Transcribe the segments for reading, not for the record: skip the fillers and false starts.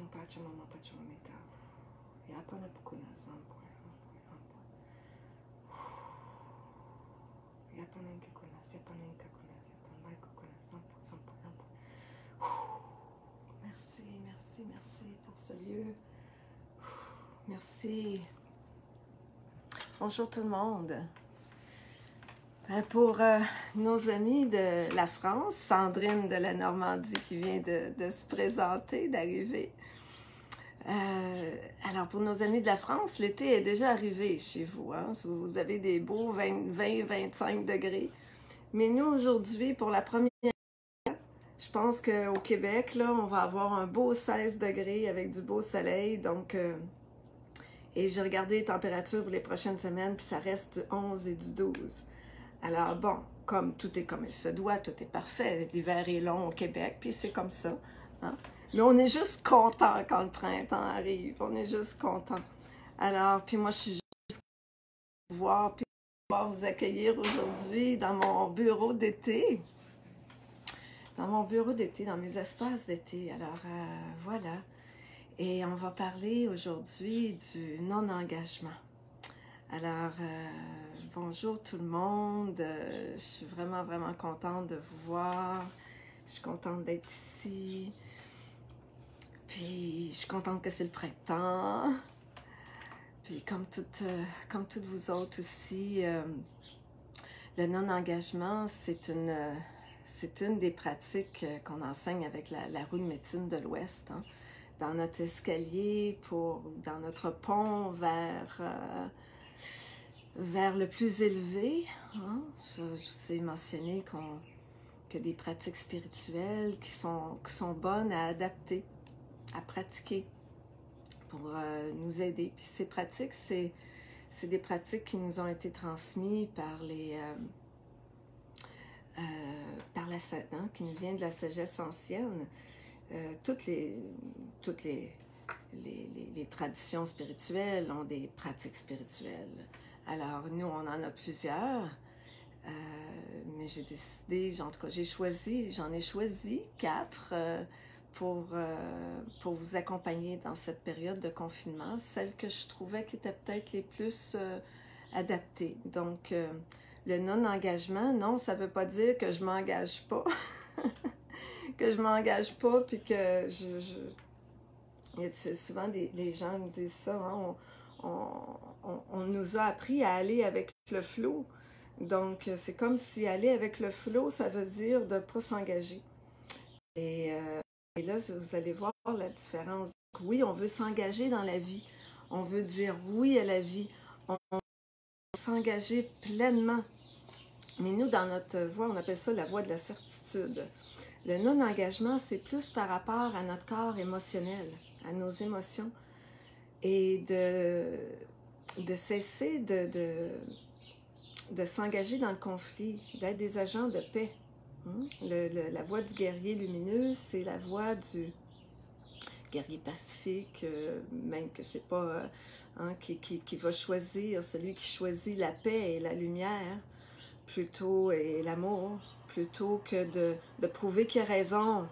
Tung Pachamama Pachamamita. Yapana Pukuna Sampo. Yapanan Kikunas, Yapanan Kakunas, Yapan Kukunas, Sampo, Sampo, Sampo. Merci, merci, merci pour ce lieu. Merci. Bonjour tout le monde. Pour nos amis de la France, Sandrine de la Normandie qui vient de se présenter, d'arriver. Alors pour nos amis de la France, l'été est déjà arrivé chez vous. Hein? Vous avez des beaux 20-25 degrés. Mais nous aujourd'hui, pour la première fois, je pense qu'au Québec, là, on va avoir un beau 16 degrés avec du beau soleil. Donc, et j'ai regardé les températures pour les prochaines semaines, puis ça reste du 11 et du 12. Alors bon, comme tout est comme il se doit, tout est parfait. L'hiver est long au Québec, puis c'est comme ça. Hein? Mais on est juste content quand le printemps arrive. On est juste content. Alors, puis moi, je suis juste de voir, puis pouvoir vous accueillir aujourd'hui dans mon bureau d'été. Dans mon bureau d'été, dans mes espaces d'été. Alors, voilà. Et on va parler aujourd'hui du non-engagement. Alors, bonjour tout le monde, je suis vraiment, vraiment contente de vous voir, je suis contente d'être ici, puis je suis contente que c'est le printemps, puis comme toutes vous autres aussi, le non-engagement, c'est une des pratiques qu'on enseigne avec la roue de médecine de l'Ouest, hein, dans notre escalier, dans notre pont vers le plus élevé. Hein? Je vous ai mentionné que des pratiques spirituelles qui sont bonnes à adapter, à pratiquer pour nous aider. Puis ces pratiques, c'est des pratiques qui nous ont été transmises par qui nous vient de la sagesse ancienne. Toutes les traditions spirituelles ont des pratiques spirituelles. Alors, nous, on en a plusieurs, mais j'ai décidé, en tout cas, j'en ai choisi 4 pour vous accompagner dans cette période de confinement, celles que je trouvais qui étaient peut-être les plus adaptées. Donc, le non-engagement, non, ça ne veut pas dire que je ne m'engage pas, que je ne m'engage pas, puis que il y a souvent les gens me disent ça, hein, on nous a appris à aller avec le flow. Donc, c'est comme si aller avec le flow, ça veut dire de ne pas s'engager. Et là, vous allez voir la différence. Donc, oui, on veut s'engager dans la vie. On veut dire oui à la vie. On veut s'engager pleinement. Mais nous, dans notre voie, on appelle ça la voie de la certitude. Le non-engagement, c'est plus par rapport à notre corps émotionnel, à nos émotions. Et de cesser de s'engager dans le conflit, d'être des agents de paix. La voie du guerrier lumineux, c'est la voie du guerrier pacifique, même que c'est pas qui va choisir, celui qui choisit la paix et la lumière, plutôt, et l'amour, plutôt que de prouver qu'il a raison,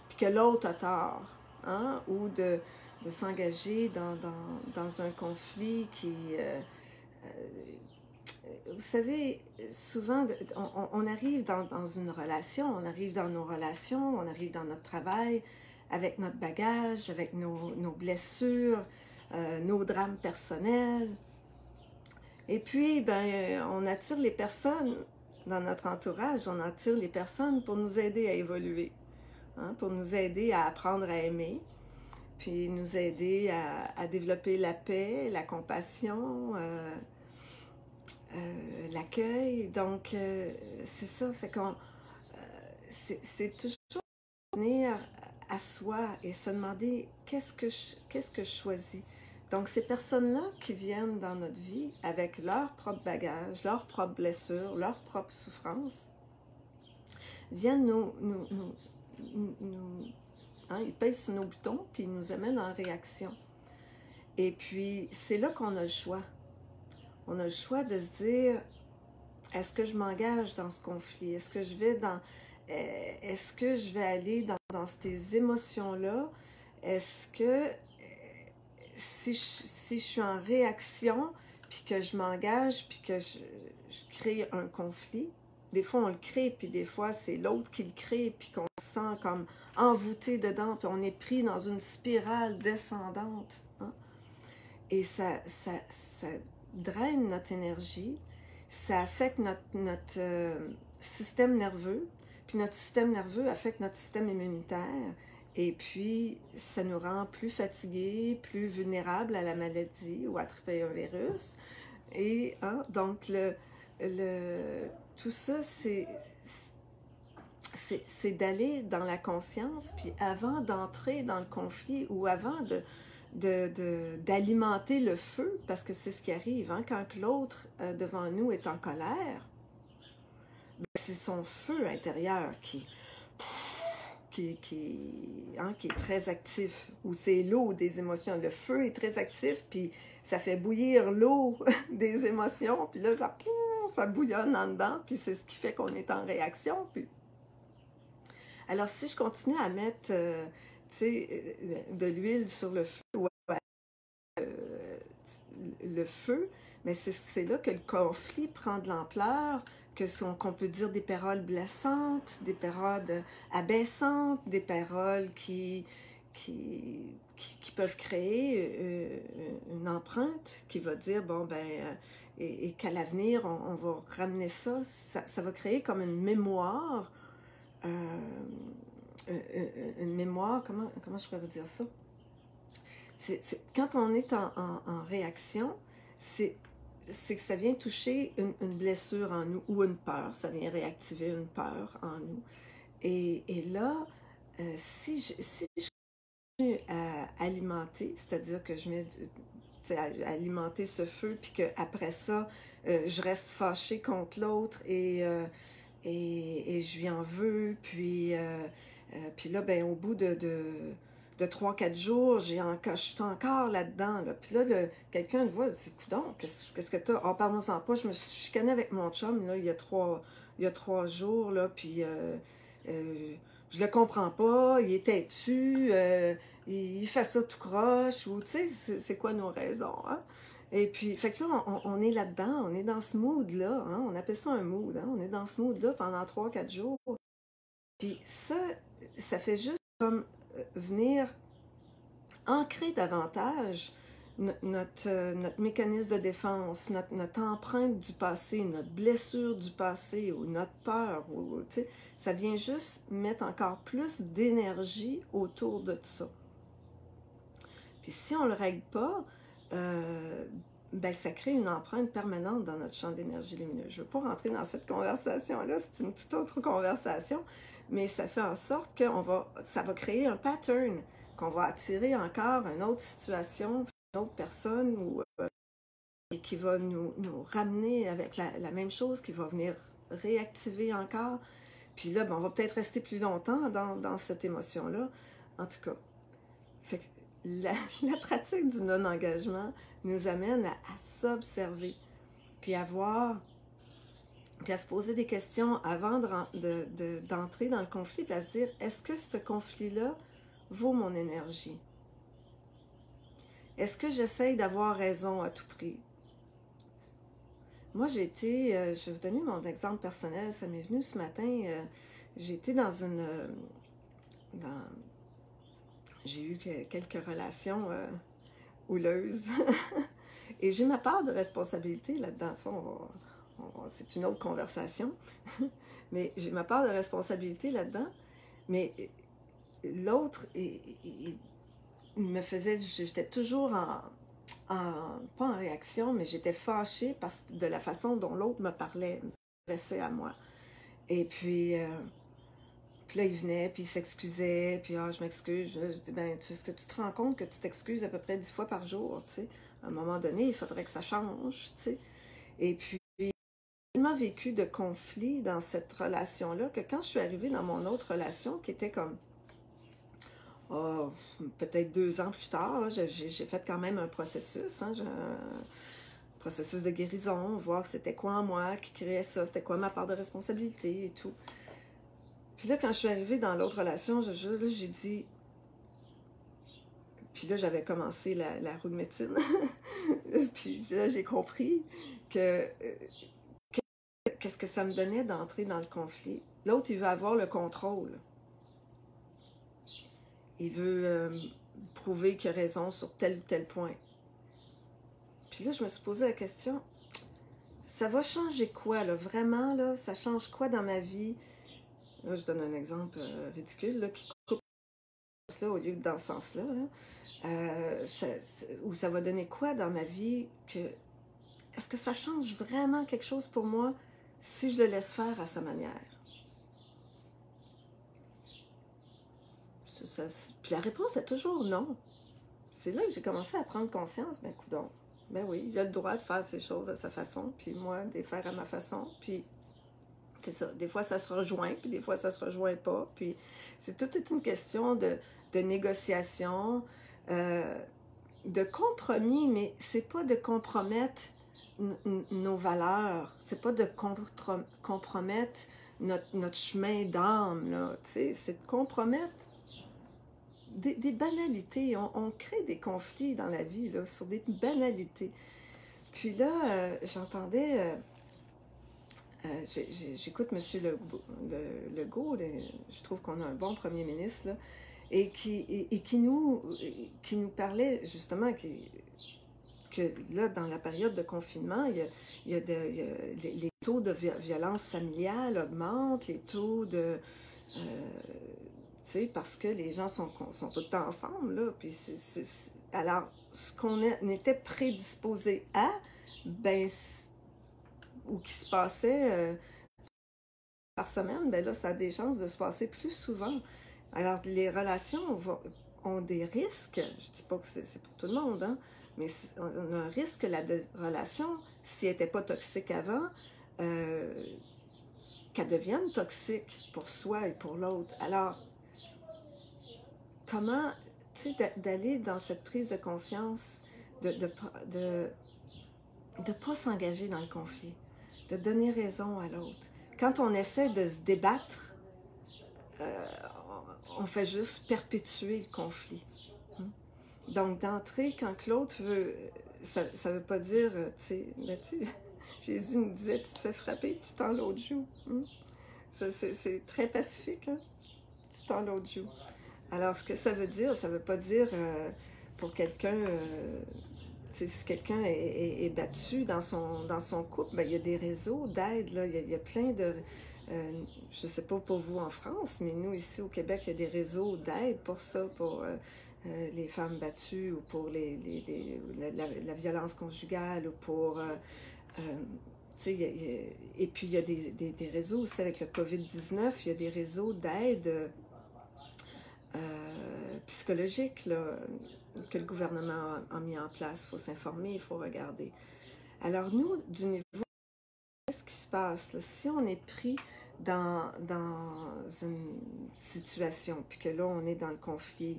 puis que l'autre a tort, hein, ou de s'engager dans un conflit qui... vous savez, souvent, on arrive dans une relation, on arrive dans nos relations, on arrive dans notre travail, avec notre bagage, avec nos blessures, nos drames personnels. Et puis, ben, on attire les personnes dans notre entourage, on attire les personnes pour nous aider à évoluer, hein, pour nous aider à apprendre à aimer, puis nous aider à développer la paix, la compassion, l'accueil. Donc, c'est ça, fait qu'on c'est toujours venir à soi et se demander qu'est-ce que je choisis. Donc, ces personnes-là qui viennent dans notre vie avec leur propre bagage, leurs propres blessures, leurs propres souffrances, viennent hein, ils pèsent sur nos boutons puis ils nous amènent en réaction. Et puis, c'est là qu'on a le choix. On a le choix de se dire, est-ce que je m'engage dans ce conflit? Est-ce que je vais aller dans ces émotions-là? est-ce que si je suis en réaction, puis que je m'engage, puis que je crée un conflit, des fois on le crée, puis des fois c'est l'autre qui le crée, puis qu'on se sent comme envoûté dedans, puis on est pris dans une spirale descendante. Hein? Et ça draine notre énergie, ça affecte notre système nerveux, puis notre système nerveux affecte notre système immunitaire, et puis ça nous rend plus fatigués, plus vulnérables à la maladie ou à attraper un virus. Et hein, donc tout ça, c'est d'aller dans la conscience, puis avant d'entrer dans le conflit ou avant d'alimenter le feu, parce que c'est ce qui arrive, hein, quand l'autre devant nous est en colère, c'est son feu intérieur qui est très actif, ou c'est l'eau des émotions. Le feu est très actif, puis ça fait bouillir l'eau des émotions, puis là, ça bouillonne en dedans, puis c'est ce qui fait qu'on est en réaction. Puis... Alors, si je continue à mettre de l'huile sur le feu, le feu, mais c'est là que le conflit prend de l'ampleur, qu'on peut dire des paroles blessantes, des paroles abaissantes, des paroles qui peuvent créer une empreinte qui va dire, bon, ben, et qu'à l'avenir, on va ramener ça va créer comme une mémoire, une mémoire, comment je pourrais vous dire ça? Quand on est en réaction, c'est que ça vient toucher une blessure en nous ou une peur, ça vient réactiver une peur en nous. Et là, si je continue à alimenter, c'est-à-dire que je mets à alimenter ce feu, puis qu'après ça, je reste fâchée contre l'autre et je lui en veux, puis là, ben, au bout de 3-4 jours, je suis encore là-dedans. Là. Puis là, quelqu'un le voit, c'est coudonc, qu'est-ce que t'as? Oh, parle-moi-en pas, je me suis chicanée avec mon chum, là, il y a 3 jours, là, puis je le comprends pas, il est têtu, il fait ça tout croche, ou tu sais, c'est quoi nos raisons, hein? Et puis, fait que là, on est là-dedans, on est dans ce mood-là, hein? On appelle ça un mood, hein? On est dans ce mood-là pendant 3-4 jours. Puis ça fait juste comme venir ancrer davantage notre mécanisme de défense, notre empreinte du passé, notre blessure du passé ou notre peur. Ça vient juste mettre encore plus d'énergie autour de ça. Puis si on ne le règle pas, ben, ça crée une empreinte permanente dans notre champ d'énergie lumineuse. Je ne veux pas rentrer dans cette conversation-là, c'est une toute autre conversation, mais ça fait en sorte que ça va créer un pattern, qu'on va attirer encore une autre situation, une autre personne, et qui va nous ramener avec la même chose, qui va venir réactiver encore. Puis là, ben, on va peut-être rester plus longtemps dans cette émotion-là. En tout cas, fait que la pratique du non-engagement nous amène à s'observer, puis à voir, puis à se poser des questions avant d'entrer dans le conflit, puis à se dire, est-ce que ce conflit-là vaut mon énergie? Est-ce que j'essaye d'avoir raison à tout prix? Moi, je vais vous donner mon exemple personnel, ça m'est venu ce matin, j'ai été j'ai eu quelques relations houleuses, et j'ai ma part de responsabilité là-dedans, ça, c'est une autre conversation, mais j'ai ma part de responsabilité là-dedans, mais l'autre, il me faisait, j'étais toujours pas en réaction, mais j'étais fâchée de la façon dont l'autre me parlait, m'adressait à moi. Et puis là, il venait, puis il s'excusait, puis je m'excuse. Je dis, ben, est-ce que tu te rends compte que tu t'excuses à peu près 10 fois par jour, tu sais? À un moment donné, il faudrait que ça change, tu sais. Et puis, j'ai tellement vécu de conflits dans cette relation-là que quand je suis arrivée dans mon autre relation, qui était comme, peut-être 2 ans plus tard, j'ai fait quand même un processus, hein, processus de guérison, voir c'était quoi en moi qui créait ça, c'était quoi ma part de responsabilité et tout. Puis là, quand je suis arrivée dans l'autre relation, j'ai dit, Puis là, j'avais commencé la roue de médecine. Puis là, j'ai compris que qu'est-ce que ça me donnait d'entrer dans le conflit. L'autre, il veut avoir le contrôle. Il veut prouver qu'il a raison sur tel ou tel point. Puis là, je me suis posé la question, ça va changer quoi, là? Vraiment, là, ça change quoi dans ma vie? Là, je donne un exemple ridicule, là, qui coupe là, au lieu que dans ce sens-là. Là. Ou ça va donner quoi dans ma vie? Est-ce que ça change vraiment quelque chose pour moi si je le laisse faire à sa manière? Puis la réponse est toujours non. C'est là que j'ai commencé à prendre conscience, ben coudonc, ben oui, il a le droit de faire ces choses à sa façon, puis moi, de les faire à ma façon, puis c'est ça. Des fois, ça se rejoint, puis des fois, ça se rejoint pas, puis c'est toute une question de négociation, de compromis, mais c'est pas de compromettre nos valeurs, c'est pas de compromettre notre chemin d'âme, là, tu sais, c'est de compromettre des banalités. On crée des conflits dans la vie, là, sur des banalités. Puis là, j'entendais, j'écoute M. Legault, je trouve qu'on a un bon premier ministre, là, et qui nous parlait justement que là, dans la période de confinement, les taux de violence familiale augmentent, les taux de... tu sais, parce que les gens sont tout le temps ensemble, là, puis alors, ce qu'on était prédisposé à, ben, ou qui se passait par semaine, ben là, ça a des chances de se passer plus souvent. Alors, les relations ont des risques, je dis pas que c'est pour tout le monde, hein, mais on a un risque que la relation, si elle n'était pas toxique avant, qu'elle devienne toxique pour soi et pour l'autre. Alors, comment, tu sais, d'aller dans cette prise de conscience, de pas s'engager dans le conflit, de donner raison à l'autre. Quand on essaie de se débattre, on fait juste perpétuer le conflit. Donc, d'entrer quand l'autre veut, ça veut pas dire, tu sais, Jésus nous disait, tu te fais frapper, tu tends l'autre joue. C'est très pacifique, hein? Tu tends l'autre joue. Alors, ce que ça veut pas dire pour quelqu'un, si quelqu'un est battu dans son couple, ben, il y a des réseaux d'aide, là, il y a plein de... je ne sais pas pour vous en France, mais nous, ici au Québec, il y a des réseaux d'aide pour ça, pour les femmes battues ou pour la violence conjugale ou pour... et puis, il y a des réseaux aussi avec le COVID-19, il y a des réseaux d'aide psychologique là, que le gouvernement a mis en place. Il faut s'informer, il faut regarder. Alors nous, du niveau, qu'est-ce qui se passe là? Si on est pris dans une situation, puis que là, on est dans le conflit,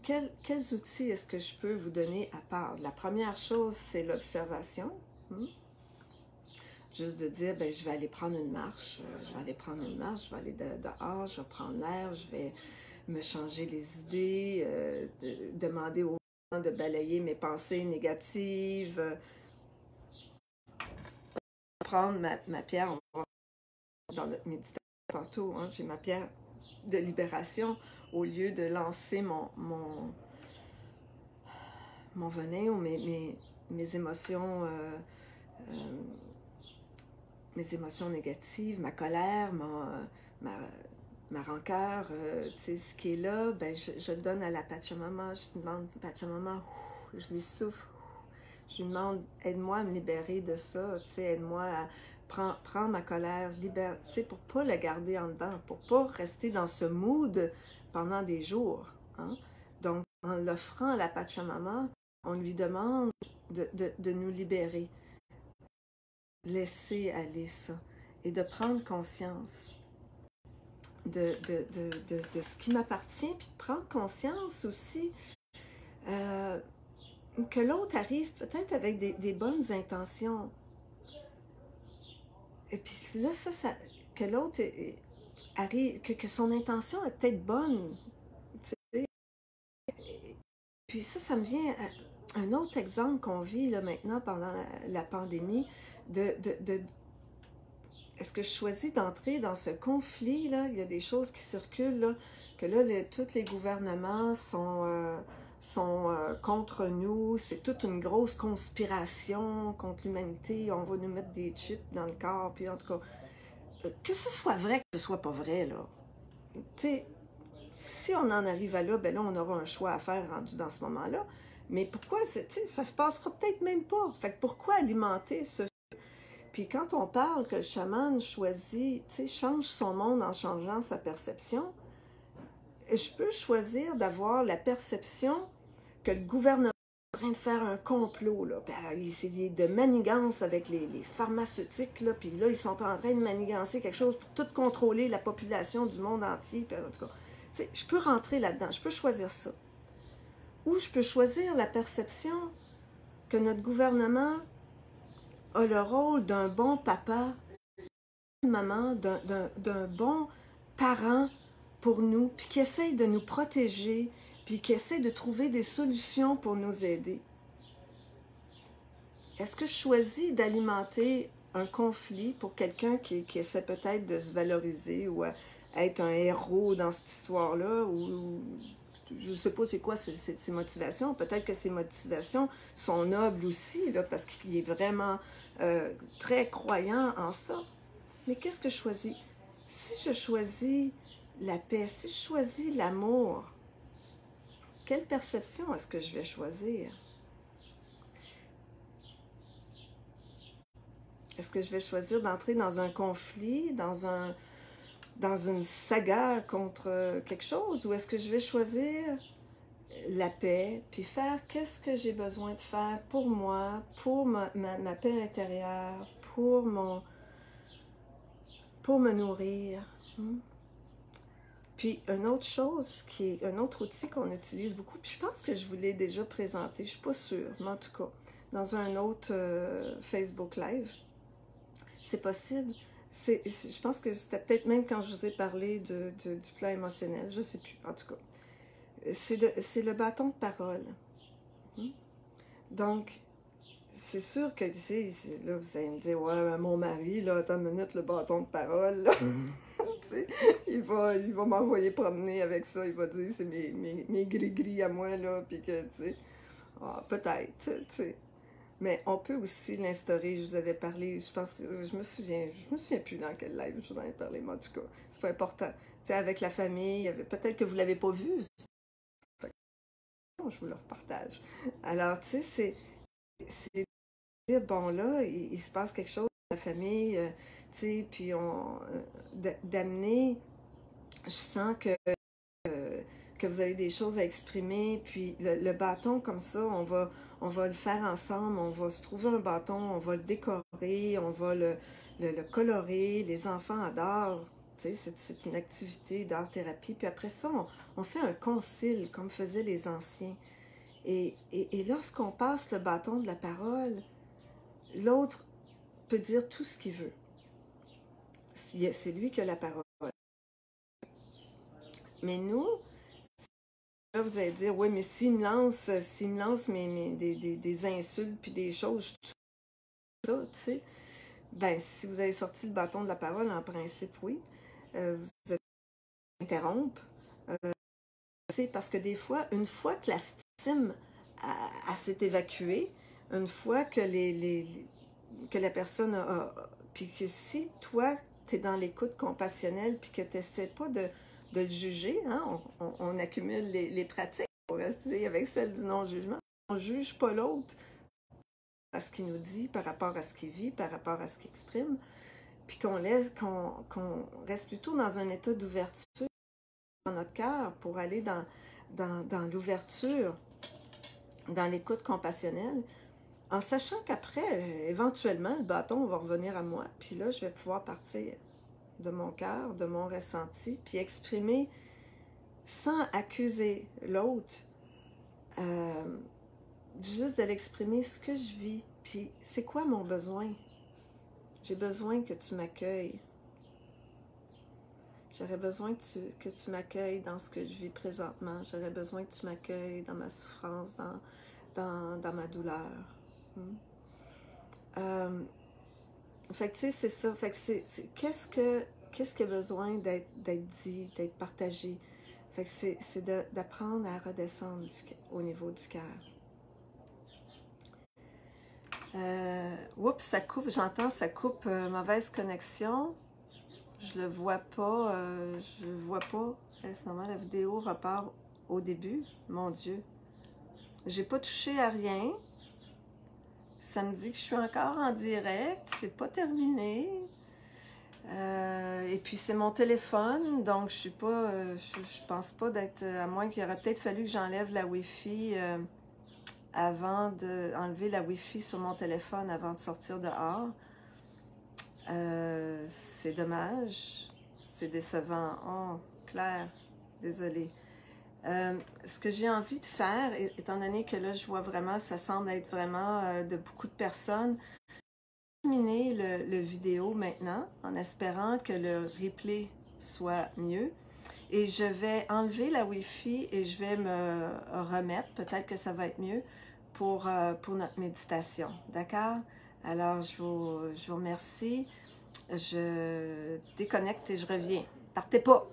quels outils est-ce que je peux vous donner à part? La première chose, c'est l'observation. Juste de dire, ben, je vais aller prendre une marche, je vais aller dehors, je vais prendre l'air, je vais me changer les idées, demander aux gens de balayer mes pensées négatives, prendre ma pierre, on va dans notre méditation tantôt, hein, j'ai ma pierre de libération, au lieu de lancer mon venin ou mes émotions négatives, ma colère, ma rancœur, tu sais, ce qui est là, ben je le donne à la Pachamama, je demande, Pachamama, je lui souffle, je lui demande, aide-moi à me libérer de ça, tu sais, aide-moi à prendre ma colère, tu sais, pour pas la garder en dedans, pour pas rester dans ce mood pendant des jours, hein? Donc, en l'offrant à la Pachamama, on lui demande de nous libérer, laisser aller ça, et de prendre conscience de ce qui m'appartient, puis de prendre conscience aussi que l'autre arrive peut-être avec des bonnes intentions. Et puis là, que l'autre arrive, que son intention est peut-être bonne, tu sais. puis ça me vient à un autre exemple qu'on vit là, maintenant pendant la pandémie, est-ce que je choisis d'entrer dans ce conflit, là? Il y a des choses qui circulent, là, que là, tous les gouvernements sont contre nous. C'est toute une grosse conspiration contre l'humanité. On va nous mettre des chips dans le corps, puis en tout cas, que ce soit vrai, que ce soit pas vrai, là. Tu sais, si on en arrive à là, ben là, on aura un choix à faire rendu dans ce moment-là. Mais pourquoi, tu sais, ça se passera peut-être même pas. Fait que pourquoi alimenter ce... Puis quand on parle que le chaman choisit, tu sais, change son monde en changeant sa perception, je peux choisir d'avoir la perception que le gouvernement est en train de faire un complot, là. Il de manigance avec les pharmaceutiques, là, puis là, ils sont en train de manigancer quelque chose pour tout contrôler la population du monde entier. Puis en tout cas, tu sais, je peux rentrer là-dedans, je peux choisir ça. Ou je peux choisir la perception que notre gouvernement a le rôle d'un bon papa, d'une maman, d'un bon parent pour nous, puis qui essaye de nous protéger, puis qui essaie de trouver des solutions pour nous aider. Est-ce que je choisis d'alimenter un conflit pour quelqu'un qui essaie peut-être de se valoriser ou être un héros dans cette histoire-là, ou je ne sais pas c'est quoi ses motivations. Peut-être que ses motivations sont nobles aussi, là, parce qu'il est vraiment très croyant en ça. Mais qu'est-ce que je choisis? Si je choisis la paix, si je choisis l'amour, quelle perception est-ce que je vais choisir? Est-ce que je vais choisir d'entrer dans un conflit, dans une saga contre quelque chose, ou est-ce que je vais choisir la paix, puis faire qu'est-ce que j'ai besoin de faire pour moi, pour ma paix intérieure, pour me nourrir. Puis une autre chose, un autre outil qu'on utilise beaucoup, puis je pense que je vous l'ai déjà présenté, je ne suis pas sûre, mais en tout cas, dans un autre Facebook Live, c'est possible. Je pense que c'était peut-être même quand je vous ai parlé du plan émotionnel, je ne sais plus, en tout cas. C'est le bâton de parole. Donc, c'est sûr que, tu sais, là, vous allez me dire, ouais, mon mari, là, attends une minute, le bâton de parole, là. Tu sais, il va m'envoyer promener avec ça, il va dire, c'est mes gris-gris à moi, là, puis que, tu sais, peut-être, tu sais. Mais on peut aussi l'instaurer, je vous avais parlé, je pense que, je me souviens plus dans quel live je vous en ai parlé, mais en tout cas, c'est pas important. Tu sais, avec la famille, peut-être que vous l'avez pas vu, je vous le repartage. Alors, tu sais, c'est dire, bon, là, il se passe quelque chose dans la famille, tu sais, puis d'amener, je sens que vous avez des choses à exprimer, puis le bâton comme ça, on va le faire ensemble, on va se trouver un bâton, on va le décorer, on va le colorer, les enfants adorent, tu sais, c'est une activité d'art-thérapie, puis après ça, on fait un concile, comme faisaient les anciens. Et lorsqu'on passe le bâton de la parole, l'autre peut dire tout ce qu'il veut. C'est lui qui a la parole. Mais nous, là, vous allez dire, oui, mais s'il me lance des insultes puis des choses, tout ça, tu sais, ben, si vous avez sorti le bâton de la parole, en principe, oui, vous allez interrompre. C'est parce que des fois, une fois que la stime s'est évacuée, une fois que que la personne puis que si toi, tu es dans l'écoute compassionnelle, puis que tu n'essaies pas de le juger, hein, on accumule les pratiques pour rester avec celle du non-jugement. On ne juge pas l'autre à ce qu'il nous dit, par rapport à ce qu'il vit, par rapport à ce qu'il exprime, puis qu'on reste plutôt dans un état d'ouverture dans notre cœur pour aller dans l'ouverture, dans l'écoute compassionnelle, en sachant qu'après, éventuellement, le bâton va revenir à moi, puis là, je vais pouvoir partir de mon cœur, de mon ressenti, puis exprimer sans accuser l'autre, juste de l'exprimer ce que je vis, puis c'est quoi mon besoin? J'ai besoin que tu m'accueilles. J'aurais besoin que tu m'accueilles dans ce que je vis présentement. J'aurais besoin que tu m'accueilles dans ma souffrance, dans ma douleur. Fait que tu sais, c'est ça. Fait que qu'est-ce qui a besoin d'être dit, d'être partagé? Fait que c'est d'apprendre à redescendre au niveau du cœur. Oups, ça coupe, j'entends, ça coupe, mauvaise connexion. Je le vois pas, je vois pas. C'est normal, la vidéo repart au début. Mon Dieu. J'ai pas touché à rien. Ça me dit que je suis encore en direct. C'est pas terminé. Et puis c'est mon téléphone, donc je suis pas, je pense pas d'être, à moins qu'il aurait peut-être fallu que j'enlève la Wi-Fi avant d'enlever la Wi-Fi sur mon téléphone avant de sortir dehors. C'est dommage, c'est décevant. Oh, Claire, désolée. Ce que j'ai envie de faire, étant donné que là je vois vraiment, ça semble être vraiment de beaucoup de personnes, terminer le vidéo maintenant en espérant que le replay soit mieux. Et je vais enlever la Wi-Fi et je vais me remettre, peut-être que ça va être mieux, pour notre méditation. D'accord? Alors, je vous remercie. Je déconnecte et je reviens. Partez pas!